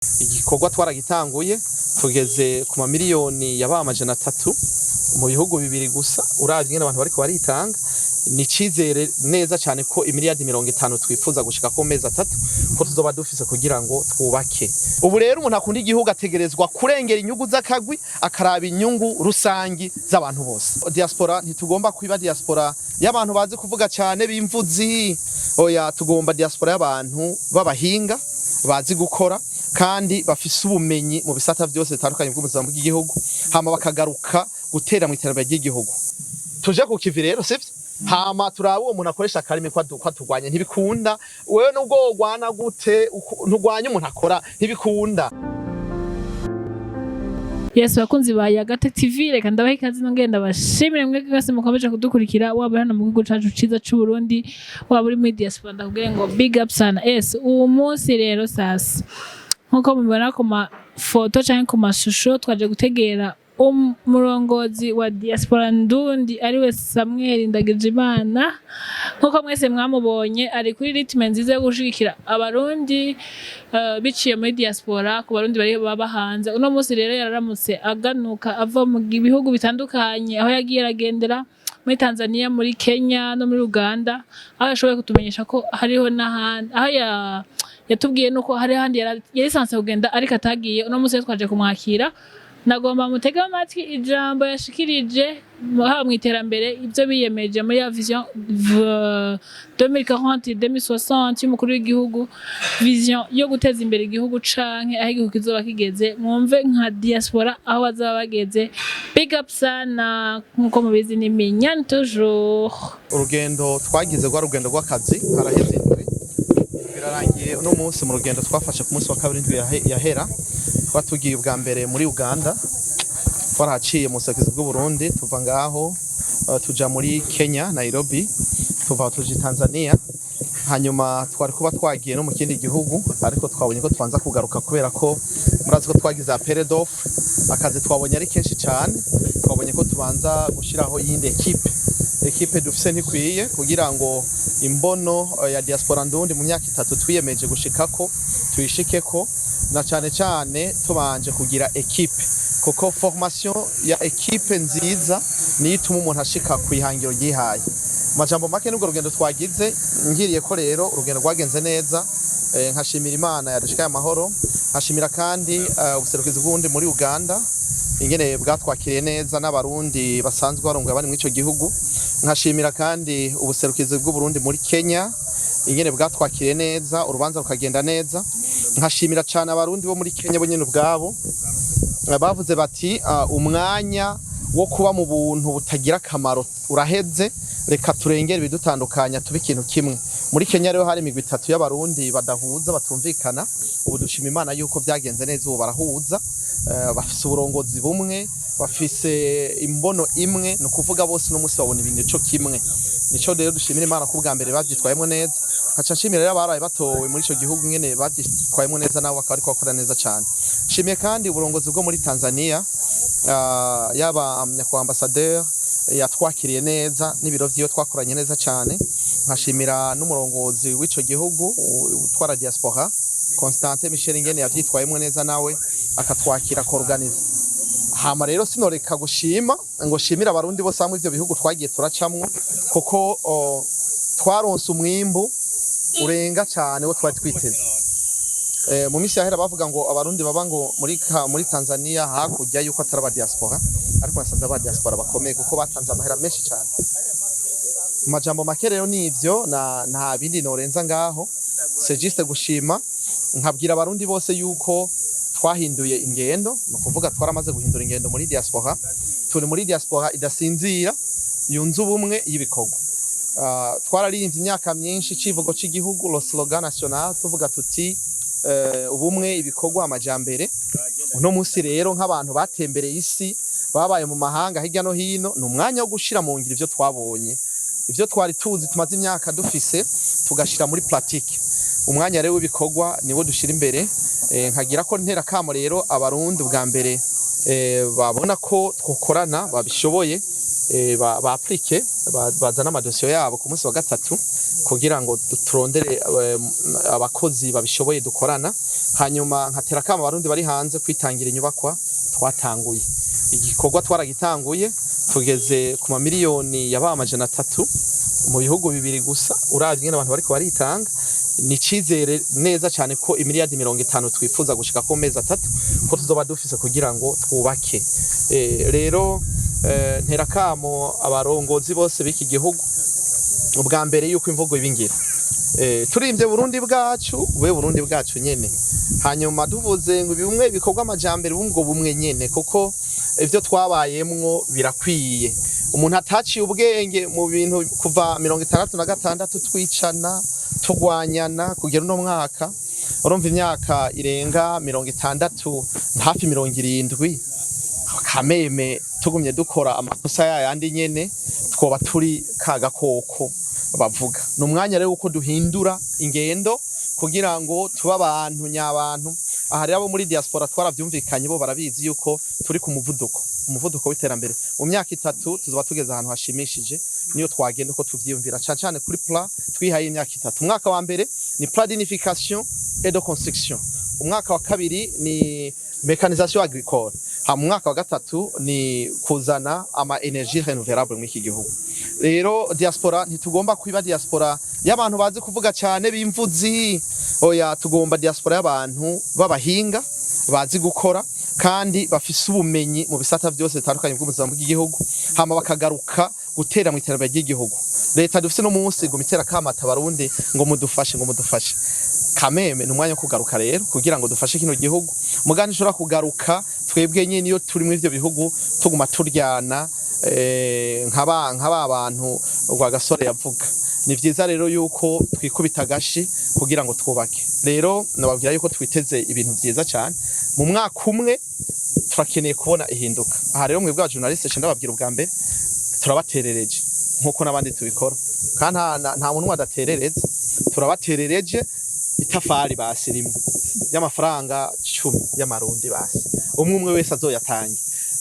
igikorwa twaragitanguye tugeze ku mamiliyoni y'abamajana 3 mu bihugu bibiri gusa uravye ngene abantu bariko baritanga ni cizere neza cyane ko imiriyadi 50 twifuza gushika ku mezi 3 ko tuzoba dufise kugira ngo twubake. Ubu rero umuntu akunda igihugu ategerezwa kurengera inyungu z'akagwi akaraba inyungu rusangi z'abantu bose. Diaspora ntitugomba kwiba diaspora y'abantu bazi kuvuga cyane bimvuzi, oya tugomba diaspora y'abantu babahinga bazi gukora kandi bafise ubumenyi mu bisata byose bitandukanye bw'ubuzima bw'igihugu hama bakagaruka gutera mu iterambere ry'igihugu. Tuje ku kivi rero sivyo hama turaba uwo umuntu akoresha akarimi kwa turwanya ntibikunda, wewe nubwo wogwana gute ntugwanya umuntu akora ntibikunda. Yes, bakunzi ba Yagate TV, reka ndabaha ikaze ngenda bashimire mwe kwese mukomeje kudukurikira waba hano mu gihugu cacu ciza c'u Burundi waba uri muri diaspora ndakubwira ngo big up sana. Uwo munsi rero sasa nkuko mubibona ku mafoto canke ku mashusho twaje gutegera umurongozi wa diaspora ndundi ariwe Samuel Ndagijimana. Nkuko mwese mwamubonye ari kuri ritme nziza yo gushigikira abarundi biciye muri diaspora ku barundi bari baba hanze. Uno munsi rero yararamutse aganuka ava mu bihugu bitandukanye aho yagiye aragendera muri Tanzania, muri Kenya no muri Uganda, aho yashoboye kutumenyesha ko hariho n'ahandi aho yatubwiye nuko hari handi yari sanse kugenda ariko atagiye. Uno munsi twaje kumwakira, nagomba mutega amatwi ijambo yashikirije mu iterambere ibyo biyemeje muri ya vision 2040-2060 y'umukuru w'igihugu, vision yo guteza imbere igihugu canke aho igihugu kizoba kigeze. Mwumve nka diaspora aho bazaba bageze. Big up sana nkuko mubizi ni mignonne toujours. Urugendo twagize rwa rugendo rw'akazi haraheze indwi birarangiye. Uno munsi mu rugendo twafashe ku munsi wa kabiri indwi yahera twatugiye ubwa mbere muri Uganda, twaraciye mu buserukizi bw'u Burundi, tuva ngaho tuja muri Kenya Nairobi, tuva tuji Tanzania, hanyuma twari kuba twagiye no mu kindi gihugu ariko twabonye ko twanza kugaruka kubera ko murazi ko twagize period off, akazi twabonye ari kenshi cyane. Twabonye ko tubanza gushiraho yindi equipe dufise ntikwiye kugira ngo imbono ya diaspora ndundi mu myaka 3 twiyemeje gushikako tuyishikeko, na cyane tubanje kugira equipe kuko formation ya equipe nziza niyo ituma umuntu ashika kwihangiro gihaye. Majambo make n'ubwo rugendo twagize ngiriye ko rero urugendo rwagenze neza. Nkashimira Imana yadushikaye amahoro, nkashimira kandi ubuserukizi bw'undi muri Uganda ingene bwatwakiriye neza n'abarundi basanzwe barongoye bari muri ico gihugu. Nkashimira kandi ubuserukizi bw'u Burundi muri Kenya ingene bwatwakiriye neza, urubanza rukagenda neza. Nkashimira cyane abarundi bo muri Kenya bo nyene ubwabo bavuze bati umwanya wo kuba mu buntu butagira akamaro uraheze, reka turengere ibidutandukanya tube ikintu kimwe. Muri Kenya rero hari imigwi 3 y'abarundi badahuza batumvikana, ubu dushima Imana yuko byagenze neza, ubu barahuza, bafise uburongozi bumwe, bafise imbono imwe, no kuvuga bose no munsi babona ibintu cyo kimwe. Nico rero dushimira Imana ko bwa mbere bavyitwayemo neza. Haca nshimira rero abaraye batowe muri ico gihugu ngene bavyitwayemo neza nabo bakaba ariko bakora neza cyane. Nshimiye kandi uburongozi bwo muri Tanzania, yaba nyakwa ambassadeur yatwakiriye neza n'ibiro vyiyo twakoranye neza cyane. Nkashimira n'umurongozi w'ico gihugu utwara diaspora Constante Michel ngene yavyitwayemo neza nawe akatwakira ko organize. Hama rero sinoreka gushima ngo shimira abarundi bose hamwe ivyo bihugu twagiye turacamwo kuko twaronse umwimbu urenga cyane wo twari twiteze. Mu misi yahera bavuga ngo abarundi baba ngo muri Tanzania hakurya yuko ataraba diaspora, ariko nasanze aba diaspora bakomeye kuko batanze amahera menshi cyane. Majambo make rero nivyo nta bindi norenza ngaho, c'est juste gushima. Nkabwira abarundi bose yuko twahinduye ingendo, no kuvuga twaramaze guhindura ingendo muri diaspora. Turi muri diaspora idasinzira yunze ubumwe y'ibikorwa. Twararirimbye imyaka myinshi civugo c'igihugu, le slogan national, tuvuga tuti ubumwe ibikorwa amajambere. Uno munsi rero nk'abantu batembereye isi babaye mu mahanga hirya no hino, ni umwanya wo gushira mu ngiro ivyo twabonye, ivyo twari tuzi tumaze imyaka dufise tugashira muri pratique. Umwanya rero w'ibikorwa niwo dushira imbere. Nkagira ko ntera kamo rero abarundi bwa mbere babona ko twokorana babishoboye, ba aplike bazana amadosiyo yabo ku munsi wa gatatu kugira ngo turondere abakozi babishoboye dukorana. hanyuma nkatera kama abarundi bari hanze kwitangira inyubakwa twatanguye igikorwa twaragitanguye tugeze ku mamiliyoni yaba amajana 3 mu bihugu bibiri gusa uravye ngene abantu bariko baritanga ni cizere neza cyane ko imiriyaridi 50 twifuza gushika ku mezi 3 ko tuzoba dufise kugira ngo twubake rero ntera kamo abarongozi bose b'iki gihugu ubwa mbere yuko imvugo ibingira turimvye Burundi bwacu we Burundi bwacu nyene hanyuma duvuze ngo bimwe bikorwa amajambere bumwe bumwe nyene kuko ivyo twabayemwo birakwiye umuntu ataciye ubwenge mu bintu kuva 66 twicana tugwanyana kugera no mwaka urumva imyaka irenga 60 hafi 70 kameme tugumye dukora amakosa yandi nyene twoba turi kaga koko bavuga numwanya rero uko duhindura ingendo kugira ngo tuba abantu nyabantu ahari abo muri diaspora twaravyumvikanye bo barabizi yuko turi ku umuvuduko w'iterambere mu myaka 3 tuzoba tugeze ahantu hashimishije niyo twagenda uko tuvyiyumvira cyane kuri plan twihaye imyaka 3 umwaka wa mbere ni plan d'unification et de construction umwaka wa kabiri ni mécanisation agricole mu mwaka wa gatatu ni kuzana ama energie renouvelable mu iki gihugu rero diaspora ntitugomba kwiba diaspora y'abantu bazi kuvuga cyane bimvuzi oya tugomba diaspora y'abantu babahinga bazi gukora kandi bafise ubumenyi mu bisata byose bitandukanye bw'ubuzima bw'igihugu hama bakagaruka gutera mu iterambere ry'igihugu leta dufise no munsi ngo mitera kamata barundi ngo mudufashe kameme numwanya kugaruka rero kugira ngo dufashe kino gihugu mugani shora kugaruka twebwe nyene niyo turi mu ivyo bihugu tuguma turyana nk'aba abantu rwa gasore yavuga ni vyiza rero yuko twikubita gashi kugira ngo twubake rero nababwira yuko twiteze ibintu vyiza cyane mu mwaka umwe turakeneye kubona ihinduka aha rero mwebwe abajournaliste cyane ndababwira ubwa mbere turabaterereje nkuko nabandi tubikora kandi nta muntu wadaterereza turabaterereje itafari basirimwe y'amafaranga 10 y'amarundi basi umwe wese azoyatange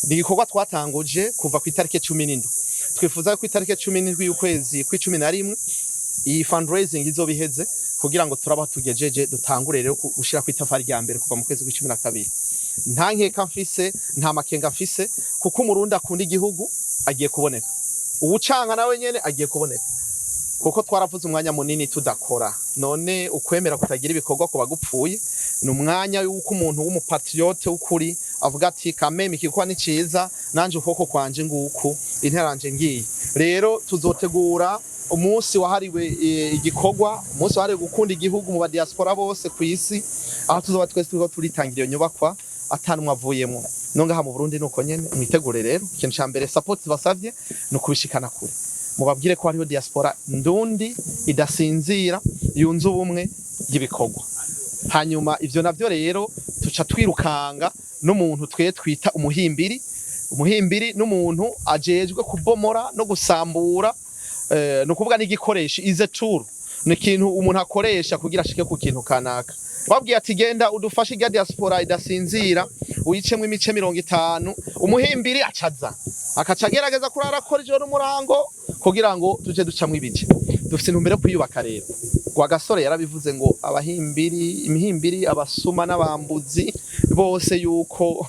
ni igikorwa twatanguje kuva ku itarike 17 twifuza ko itarike 17 y'ukwezi kwa11 iyi fundraising izobiheze kugira ngo turaba tugejeje dutangure rero gushira ku itafari rya mbere kuva mu kwezi kwa12 nta nkeka mfise nta makenga mfise kuko umurundi akunda igihugu agiye kuboneka ubucanga nawe nyene agiye kuboneka kuko twaravuze umwanya munini tudakora none ukwemera kutagira ibikorwa kuba gupfuye ni umwanya yuko umuntu w'umupatriote ukuri avuga ati kameme ikikwa ni ciza nanje ukoko kwanje nguku interanje ngiye rero tuzotegura umunsi wahariwe igikorwa umunsi wahariwe gukunda igihugu mu ba diaspora bose ku isi aho tuzoba twese turitangira iyo nyubakwa atanumwe avuyemo nonga mu Burundi nuko nyene mwitegure rero ikintu ca mbere support basavye no kubishikana kure mubabwire ko hariho diaspora ndundi idasinzira yunze ubumwe y'ibikorwa hanyuma ivyo navyo rero tuca twirukanga n'umuntu twita umuhimbiri n'umuntu ajejwe kubomora no gusambura no kuvuga n'igikoresho ize tour ni ikintu umuntu akoresha kugira ashike ku kintu kanaka babwiye ati genda udufashe irya diaspora idasinzira uyicemwe imice 50 umuhimbiri acaza akaca gerageza kurara kora ijoro n'umurango kugira ngo tuje ducamwe ibice dufite intumbero yo kwiyubaka rero kwa gasore yarabivuze ngo imihimbiri abasuma n'abambuzi bose yuko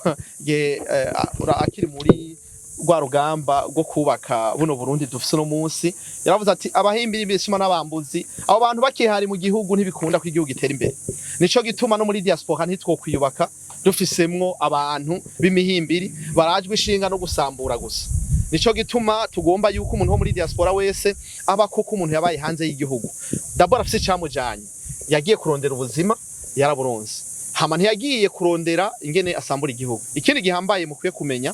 akiri muri rwa rugamba rwo kubaka buno Burundi dufise no munsi yaravuze ati abahimbiri bisuma n'abambuzi abo bantu bakihari mu gihugu ntibikunda ko igihugu gitera imbere nico gituma no muri diaspora ntitwo kwiyubaka dufisemwo abantu b'imihimbiri barajwe ishinga no gusambura gusa nico gituma tugomba yuko umuntu wo muri diaspora wese aba kuko umuntu yabaye hanze y'igihugu d'abord afise camujanye yagiye kurondera ubuzima yaraburonse hama ntiyagiye kurondera ingene asambura igihugu ikindi gihambaye mukwiye kumenya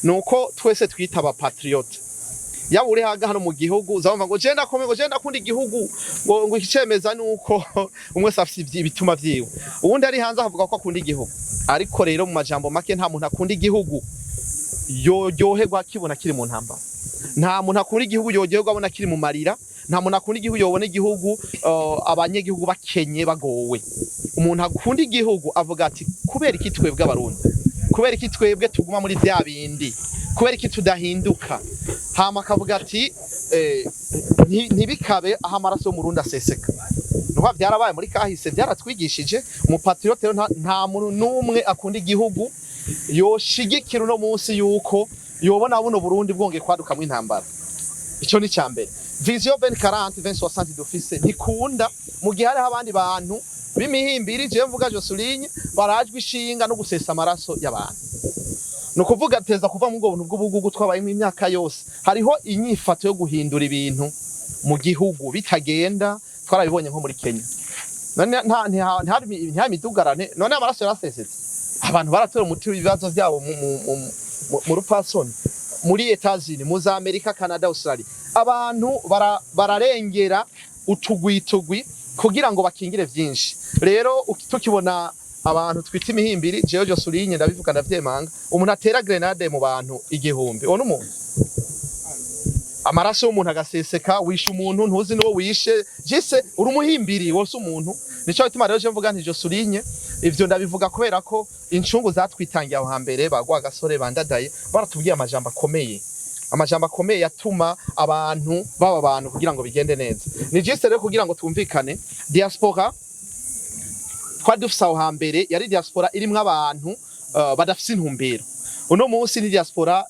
nuko twese twita aba patriote yaba uri hano mu gihugu uzabumva ngo genda kundi igihugu ngo ikicemeza nuko umwe afite ibituma vyiwe ubundi ari hanze avuga ko akunda igihugu ariko rero mu majambo make nta muntu akunda igihugu yoryoherwa kibona kiri mu ntambara nta muntu akunda igihugu yoryoherwa abona kiri mu marira nta muntu akunda igihugu yobona igihugu abanyagihugu bakenye bagowe umuntu akunda igihugu avuga ati kubera iki twebwe abarundi kubera iki twebwe tuguma muri bya bindi kubera iki tudahinduka hama akavuga ati ntibikabe aho amaraso y'umurundi aseseka nuko byarabaye muri kahise byaratwigishije umupatriote nta muntu numwe akunda igihugu yoshigikira no munsi yuko yobona buno Burundi bwongeye kwadukamwe intambara. Ico ni cyambere. Vision 2040 2060 d'office ntikunda mu gihe hari abandi bantu bimihimbiri je mvuga Josulinye barajwe ishinga no gusesa amaraso y'abantu. No kuvuga teza kuva mu buntu bw'ubugugu twabaye mu imyaka yose. Hariho inyifato yo guhindura ibintu mu gihugu bitagenda twarabibonye nko muri Kenya. None nta midugarane none amaraso yarasesetse. Abantu baratora umuti w'ibibazo byabo mu rupasoni muri Etats-Unis, mu za Amerika, Canada, Australia. Abantu bararengera utugwitugwi kugira ngo bakingire byinshi. Rero tukibona abantu twita imihimbiri jewe Josulinye ndabivuga ndavyemanga umuntu atera grenade mu bantu igihumbi ono umuntu amaraso y'umuntu agaseseka wishe umuntu ntuzi niwo wishe jise uri umuhimbiri wose umuntu nico bituma rero je mvuga nti Josulinye ivyo ndabivuga kubera ko incungu zatwitangiye aho hambere bagwa gasore bandadaye baratubwiye amajambo akomeye yatuma abantu baba abantu kugira ngo bigende neza ni jise rero kugira ngo twumvikane diaspora twadufisa aho hambere yari diaspora irimwe abantu badafise intumbero uno munsi ni diaspora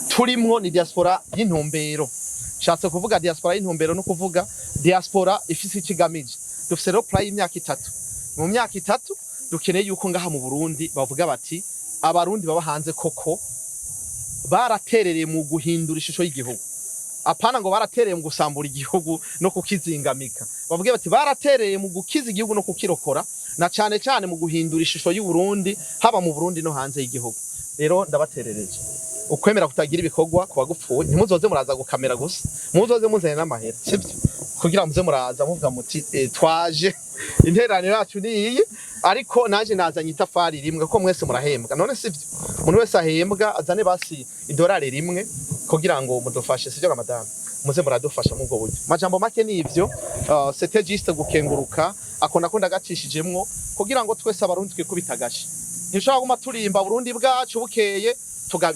turimwo ni diaspora y'intumbero shatse kuvuga diaspora y'intumbero no kuvuga diaspora ifise ikigamije dufise rero play imyaka 3 mu myaka 3 dukeneye yuko ngaha mu Burundi bavuga bati abarundi baba hanze koko baraterereye mu guhindura ishusho y'igihugu apana ngo baratereye mu gusambura igihugu no kukizingamika bavuge bati baratereye mu gukiza igihugu no kukirokora na cyane cyane mu guhindura ishusho y'u Burundi haba mu Burundi no hanze y'igihugu rero ndabaterereje ukwemera kutagira ibikorwa kuba gupfuye ntimuzoze muraza gukamera gusa muzoze muzanye n'amahera sibyo kugira muze muraza muvuga muti twaje interane yacu niyi ariko naje nazanye itafari rimwe ko mwese murahembwa none sivyo umuntu wese ahembwa azane basi idolari rimwe kugira ngo mudufashe sivyo ga madame muze muradufasha mu bwo buryo majambo make nivyo c'était juste gukenguruka akona ko ndagacishijemwo kugira ngo twese abarundi twikubitagashi ntishobora guma turimba Burundi bwacu bukeye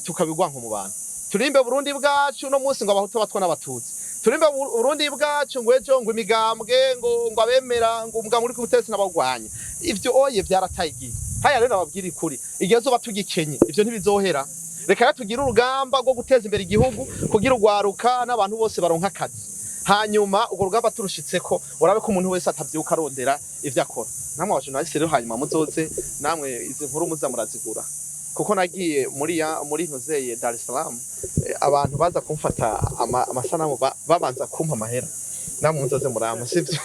tukabigwa nko mu bantu turimbe Burundi bwacu no munsi ngo abahutu batwa n'abatutsi turimbe Burundi bwacu ngo ejo ngo imigambwe ngo abemera ngo umugambwe uri kubutesi n'abagwanya ivyo oye byaratayigiye haya rero nababwira ikuri igihe zo batugikenye ivyo ntibizohera reka tugira urugamba rwo guteza imbere igihugu kugira ugwaruka n'abantu bose baronka akazi hanyuma ugo rugamba turushitseko urabe ko umuntu wese atavyuka arondera ivyo akora namwe abajournaliste rero hanyuma muzoze namwe izi nkuru muza murazigura kuko nagiye muri ntozeye Dar es Salaam abantu baza kumfata amasanamu babanza kumpa amahera namwe muzoze murama sivyo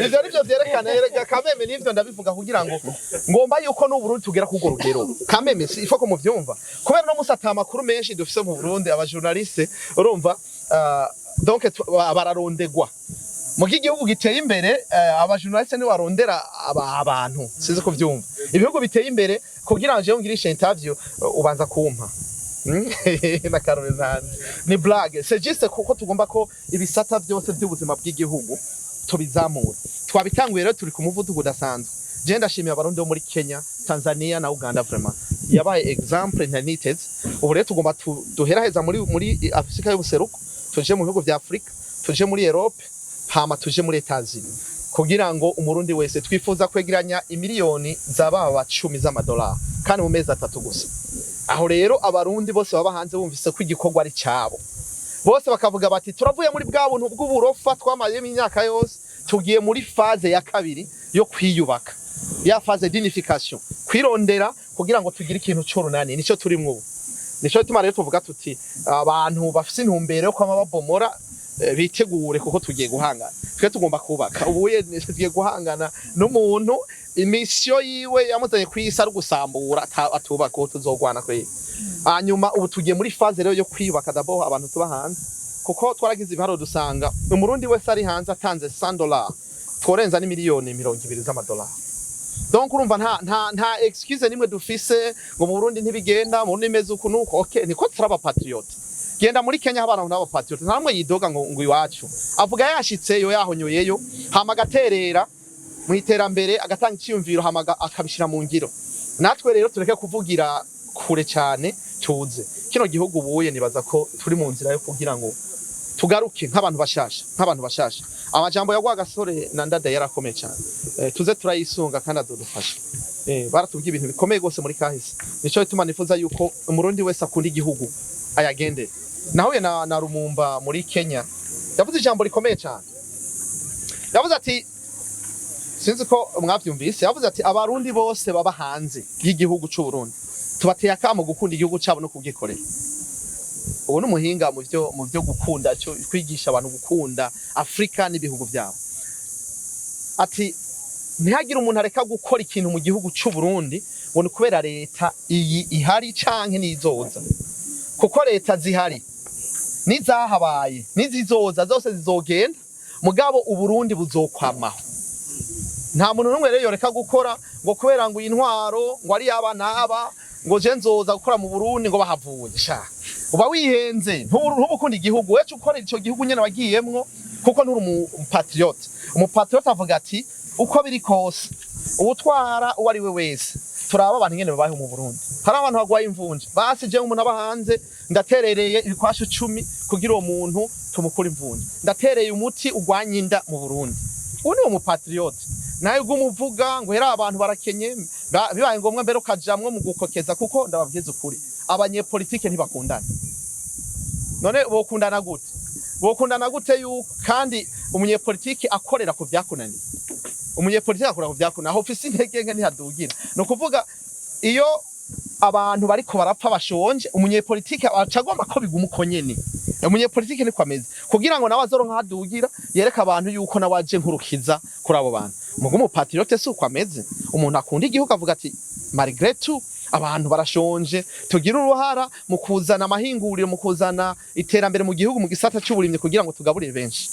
ivyo arivyo vyerekana erega kameme nivyo ndabivuga kugira ngo ngomba yuko no Burundi tugera kugo rugero kameme ifo ko muvyumva kubera no musata amakuru menshi dufise mu Burundi abajournaliste urumva donc bararondegwa mu gihugu giteye imbere abajournaliste ni warondera abantu size ko vyumva ibihugu biteye imbere kugira ngo ngirishe interview ubanza kumpa na Caroline ni blague c'est juste kuko tugomba ko ibisata byose by'ubuzima bw'igihugu tubizamura twabitanguye rero turi ku muvuduko udasanzwe je ndashimiye abarundi bo muri Kenya Tanzania na Uganda vraiment yabaye exemple nanited ubu rero tugomba duheraheza muri Afrika y'ubuseruko tuje mu bihugu vya Afrika tuje muri Europe hama tuje muri Etats-Unis kugira ngo umurundi wese twifuza kwegeranya imiliyoni z'ababa 10 z'amadolari kandi mu mezi 3 gusa aho rero abarundi bose baba hanze bumvise ko igikorwa ari cyabo bose bakavuga bati turavuye muri bwa buntu bw'uburofa twamaye imyaka yose tugiye muri phase ya kabiri yo kwiyubaka ya phase d'unification kwirondera kugira ngo tugire ikintu cy'urunani nico turimwo ubu nico tuma rero tuvuga tuti abantu bafise intumbero yo kwama babomora bitegure kuko tugiye guhangana twe tugomba kubaka ubuye tugiye guhangana n'umuntu imisyo yiwe yamuzanye kwisa ari gusambura atubaka ko tuzogwana kwe hanyuma ubu tugiye muri phase rero yo kwibaka dabo abantu tuba hanze kuko twaragize ibiharo dusanga umurundi wese ari hanze atanze $100 tworenza ni miliyoni 200 z'amadolari donc urumva nta excuse nimwe dufise ngo mu Burundi ntibigenda mu nimeze uku nuko okay niko turaba patriote genda muri Kenya abantu n'aba patriote namwe yidoga ngo iwacu avuga yashitseyo yahonyoyeyo hama gaterera mu iterambere agatanga cyiyumviro hamaga akabishira mu ngiro natwe rero tureke kuvugira kure cyane tuze kino gihugu buye nibaza ko turi mu nzira yo kugira ngo tugaruke nk'abantu bashasha amajambo ya Rwagasore na Ndada yarakomeye cyane tuze turayisunga kandi adudufasha baratubwiye ibintu bikomeye gose muri kahise nico bituma nifuza yuko umurundi wese akunda igihugu ayagende nahuye na Rumumba muri Kenya yavuze ijambo rikomeye cyane yavuze ati sinzi ko mwavyumvise yavuze ati abarundi bose baba hanze y'igihugu cy'u Burundi tubateye akamo gukunda igihugu cyabo no kugikorera ubu n'umuhinga mu byo gukunda cyo kwigisha abantu gukunda Afrika n'ibihugu byabo ati ntihagire umuntu areka gukora ikintu mu gihugu cy'u Burundi ngo ni kubera leta iyi ihari canke nizoza kuko leta zihari nizahabaye nizizoza zose zizogenda mugabo uburundi buzokwamaho nta muntu numwe rero yoreka gukora ngo kubera ngo intwaro ngo ari abana aba ngo je nzoza gukora mu Burundi ngo bahavuye sha uba wihenze ntubukunda igihugu wecu ukora ico gihugu nyene wagiyemwo kuko nturi umupatriote avuga ati uko biri kose ubutwara uwari we wese turaba abantu nyene babaye mu Burundi hari abantu bagwaye imvunje basi je umuntu abahanze ndaterereye ibikwasho 10 kugira uwo muntu tumukura imvunje ndatereye umuti ugwanya inda mu Burundi uwo ni umupatriote nayo gumuvuga ngo hera abantu barakenye bibaye ngombwa mbere ukajamwe mu gukokeza kuko ndababwiza ukuri abanyepolitike ntibakundana none bokundana gute yu kandi umunyepolitike akorera ku byakunaniye umunyepolitike akora ku byakunaniye aho ofisi intege nke ntihadugira no kuvuga iyo abantu bariko barapfa bashonje umunyepolitike acagomba ko biguma uko nyene umunyepolitike ni kwameze kugira ngo nawe azoronka hadugira yereka abantu yuko nawaje nkurukiza kuri abo bantu mugumu patriote si uko ameze umuntu akunda igihugu avuga ati malgré tout abantu barashonje tugira uruhara mu kuzana amahinguriro mu kuzana iterambere mu gihugu mu gisata cy'uburimye kugira ngo tugaburire benshi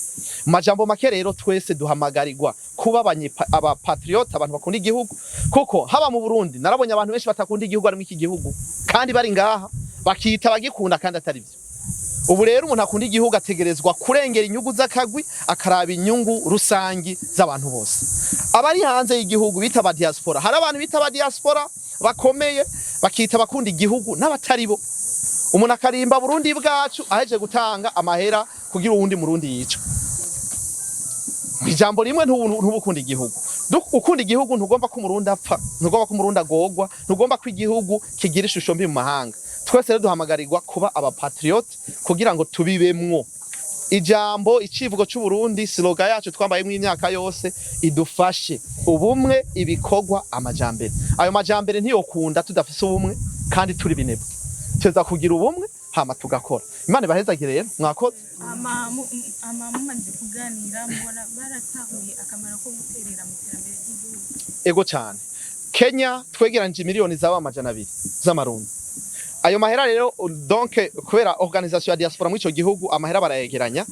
majambo make rero twese duhamagarirwa kuba aba patriote abantu bakunda igihugu kuko haba mu Burundi narabonye abantu benshi batakunda igihugu ari mu iki gihugu kandi bari ngaha bakita bagikunda kandi atari byo ubu rero umuntu akunda igihugu ategerezwa kurengera inyungu z'akagwi akaraba inyungu rusangi z'abantu bose abari hanze y'igihugu bita ba diaspora hari abantu bita ba diaspora bakomeye bakita bakunda igihugu n'abatari bo umuntu akarimba Burundi bwacu aheje gutanga amahera kugira uwundi murundi yica ijambo rimwe ntubukunda igihugu ukunda igihugu ntugomba ko umurundi apfa ntugomba ko umurundi agogwa ntugomba ko igihugu kigira ishusho mbi mu mahanga twese rero duhamagarirwa kuba abapatriote kugira ngo tubibemwo ijambo icivugo cy'u Burundi slogan yacu twambaye mu imyaka yose idufashe ubumwe ibikorwa amajambere ayo majambere ntiyokunda tudafise ubumwe kandi turi binebwe teza kugira ubumwe hama tugakora imana bahezagire rero mwakoze mumaze kuganira mubona baratahuye akamaro ko guterera mu terambere ry'igihugu ego cyane Kenya twegeranje miliyoni zaba amajana 2 z'amarundi ayo mahera rero donc kubera organisation ya diaspora mu ico gihugu amahera barayegeranya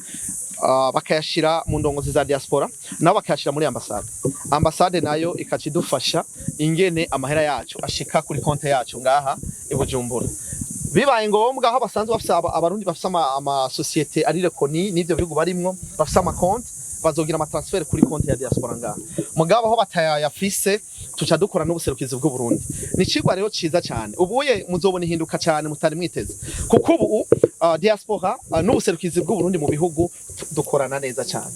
bakayashira mu ndongozi za diaspora nabo bakayashira muri ambassade nayo ikacidufasha ingene amahera yacu ashika kuri konte yacu ngaha ibujumbura bibaye ngombwa aho basanzwe bafisa abarundi bafisa ama societe ari rekoni n'ivyo bihugu barimwo bafisa ama konte bazogira ama transfer kuri konte ya diaspora ngaha mugabo aho batayafise tuca dukora n'ubuserukizi bw'u Burundi ni cigwa rero ciza cyane ubuye muzobona ihinduka cyane mutari mwiteze kuko ubu diaspora n'ubuserukizi bw'u Burundi mu bihugu dukorana neza cyane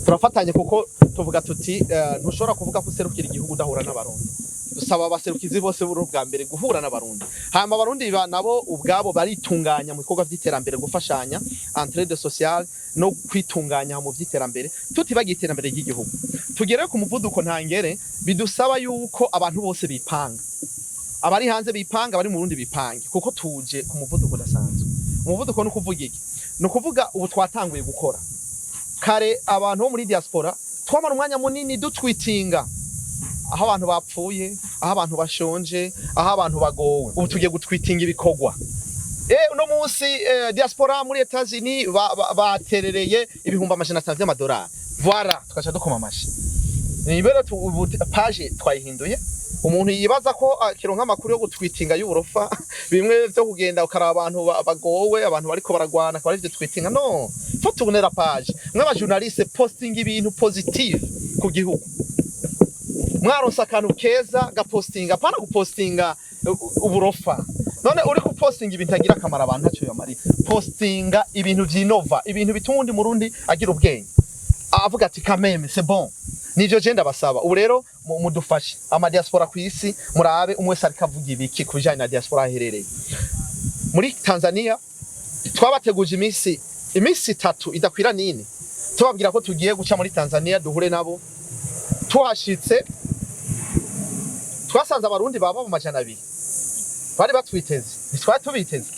turafatanye kuko tuvuga tuti ntushobora kuvuga ko userukira igihugu udahura n'abarundi dusaba abaserukizi bose b'uru bwa mbere guhura n'abarundi hama abarundi nabo ubwabo baritunganya mu bikorwa by'iterambere gufashanya entraide sociale no kwitunganya mu by'iterambere tutibagiye iterambere ry'igihugu tugere ku muvuduko ntangere bidusaba yuko abantu bose bipanga abari hanze bipanga bari mu Burundi bipange kuko tuje ku muvuduko udasanzwe umuvuduko no kuvuga iki no kuvuga ubu twatanguye gukora kare abantu bo muri diaspora twamara umwanya munini dutwitinga aho abantu bapfuye aho abantu bashonje aho abantu bagowe ubu tugiye gutwitinga ibikorwa uno munsi diaspora muri Etats-Unis baterereye ibihumbi amajana 5 y'amadolari voilà tukaca dukoma amashi nibero page twayihinduye umuntu yibaza ko kironka amakuru yo gutwitinga y'uburofa bimwe byo kugenda ukaraba abantu bagowe abantu bariko baragwana kwa ivyo twitinga no fo tubonera page mwaba journaliste posting ibintu positive ku gihugu mwaronsa akantu keza gapostinga pana gupostinga uburofa none uri kupostinga ibintu agira akamara abantu ntacyo yamari postinga ibintu vyinova ibintu bituma undi murundi agira ubwenge avuga ati kameme c'est bon. Nivyo je ndabasaba ubu rero mudufashe ama diaspora ku isi murabe umwese ariko avuga ibiki kubijanye na diaspora aherereye muri Tanzania. Twabateguje imisi 3 idakwira nini tubabwira ko tugiye guca muri Tanzania duhure nabo. Tuhashitse twasanze abarundi baba mu majana 2 bari batwiteze ntitwari tubiteze.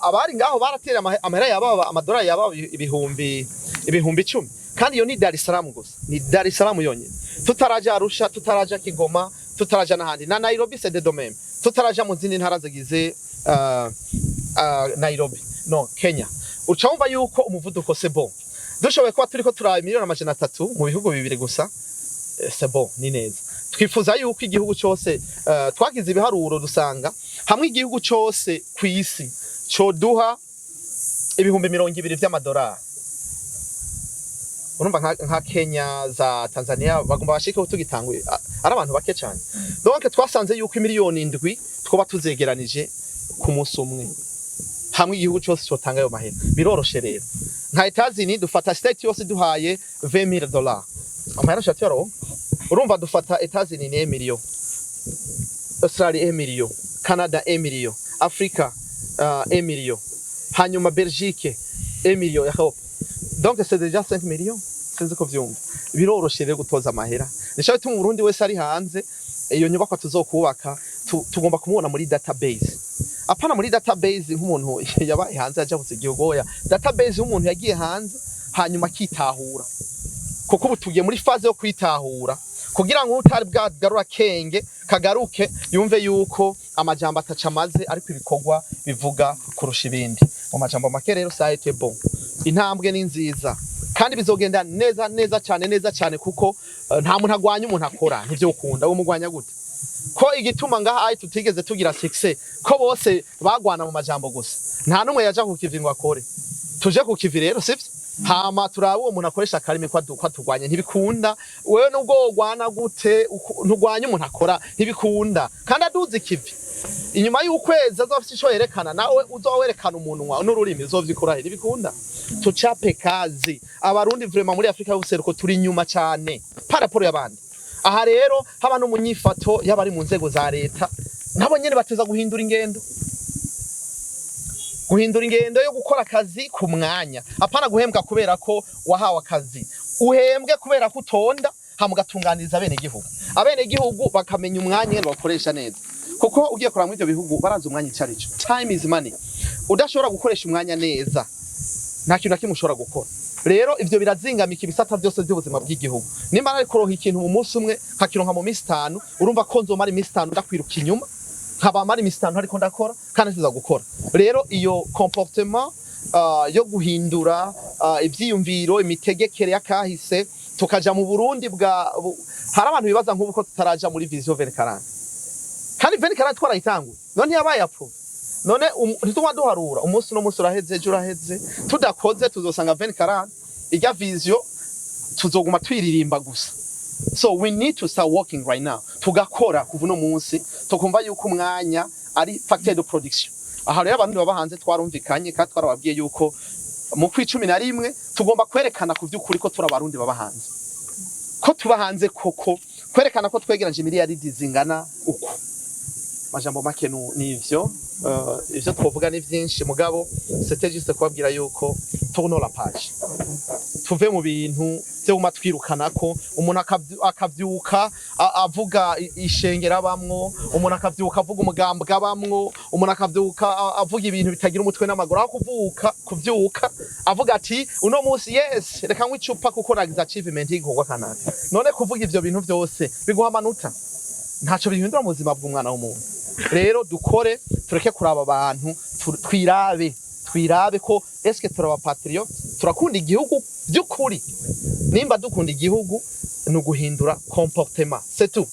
Abari ngaho baratera amahera yaba amadolari yaba ibihumbi 10 kandi iyo ni Dar es Salaam gusa, ni Dar es Salaam yonyine. Tutaraja Arusha, tutaraja Kigoma, tutaraja n'ahandi na Nairobi c'est de même, tutaraja mu zindi ntara zigize Nairobi no Kenya. Ucumva yuko umuvuduko c'est bon. Dushoboye kuba turiko turaba miliyoni 300 mu bihugu bibiri gusa, c'est bon, ni neza. Twifuza yuko igihugu cyose twagize ibiharuro dusanga hamwe igihugu cyose ku isi cyo duha ibihumbi 200 by'amadolari. Urumva nka Kenya za Tanzania bagomba bashike tugitanguye ari abantu bake cyane. Donc twasanze yuko miliyoni 7 twoba tuzegeranije ku munsi umwe hamwe igihugu cyose cyotanga ayo mahera biroroshe rero. Nka Etazini dufata state yose duhaye $20,000 amahera shatero. Urumva dufata Etazini ni million, Australia million, Canada million, Africa million, hanyuma Belgique million ya Europe. Donc c'est déjà 5 millions. Sinzi ko vyumva biroroshe rero gutoza amahera. Nishawe tu mu Burundi wese ari hanze iyo nyubako tuzokubaka tugomba kumubona muri database. Apana muri database nk'umuntu yabaye hanze aje gusa igihugu oya. Database nk'umuntu yagiye hanze hanyuma kitahura. Kuko ubu tugiye muri phase yo kwitahura kugira ngo utari bwagarura kenge kagaruke yumve yuko amajambo atacamaze ariko ibikorwa bivuga kurusha ibindi. Mu majambo make rero ça a été bon. Intambwe ni nziza kandi bizogenda neza cyane kuko nta muntu agwanya umuntu akora ntivyo ukunda wo mugwanya gute ko igituma ngaha ai tutigeze tugira success ko bose bagwana mu majambo gusa nta numwe yaja kukivinwa akore tuje kukivi rero sivyo hama turabe uwo muntu akoresha karimi kwa tugwanya ntibikunda wewe nubwo ogwana gute ntugwanya umuntu akora ntibikunda kandi aduze ikivi inyuma y'ukwezi azofite ico yerekana nawe uzowerekana umuntu wa n'ururimi uzovyikora ntibikunda. Tuchape kazi abarundi vraiment muri Afrika y'ubuseruko turi nyuma cyane paraporo y'abandi. Aha rero haba no munyifato y'abari mu nzego za leta nabo nyene bateza guhindura ingendo yo gukora akazi ku mwanya, apana guhembwa kubera ko wahawe akazi, uhembwe kubera ko utonda hamugatunganiriza abene gihugu bakamenya umwanya bakoresha neza. Kuko ugiye kora muri ibyo bihugu baranze umwanya icarico. Time is money. Udashobora gukoresha umwanya neza nta kintu nakimwe ushobora gukora. Rero ivyo birazingamika ibisata byose by'ubuzima bw'igihugu. Nimba nari kuronka ikintu mu munsi umwe nkakironka mu minsi 5 urumva ko nzomara iminsi 5 ndakwiruka inyuma nkaba mari iminsi 5 ariko ndakora kandi nziza gukora. Rero iyo comportement yo guhindura ivyiyumviro imitegekere yakahise tukaja mu Burundi hari abantu bibaza nk'ubu ko tutaraja muri vision 2040 kandi 2040 twarayitanguye none yabaye approve. None ntituma duharura umunsi no munsi uraheze ejo uraheze tudakoze tuzosanga 2040 ijya vision tuzoguma twiririmba gusa. So we need to start working right now tugakora kuva no munsi tukumva yuko umwanya ari factor de production. Aha rero abantu baba hanze twarumvikanye kandi twarababwiye yuko mu kwa 11 tugomba kwerekana ku by'ukuri ko turabarundi baba hanze ko tuba hanze koko kwerekana ko twegeranje Imiriyaridi zingana uko. Majambo make n'ivyo ivyo twovuga ni vyinshi mugabo c'était juste kubabwira yuko tourno la page tuve mu bintu byo gumatwirukana ko umuntu akavyuka avuga ishengera bamwo, umuntu akavyuka avuga umugambwe bamwo, umuntu akavyuka avuga ibintu bitagira umutwe n'amaguru aho kuvyuka avuga ati uno munsi yes reka nkwicupa kuko nagize achievement y'igorwa kanaka. None kuvuga ivyo bintu byose biguha amanota ntaco bihindura mu buzima bw'umwana w'umuntu. Rero dukore tureke kuraba abantu twirabe ko eske turaba patriote turakunda igihugu by'ukuri. Nimba dukunda igihugu no guhindura comportement c'est tout.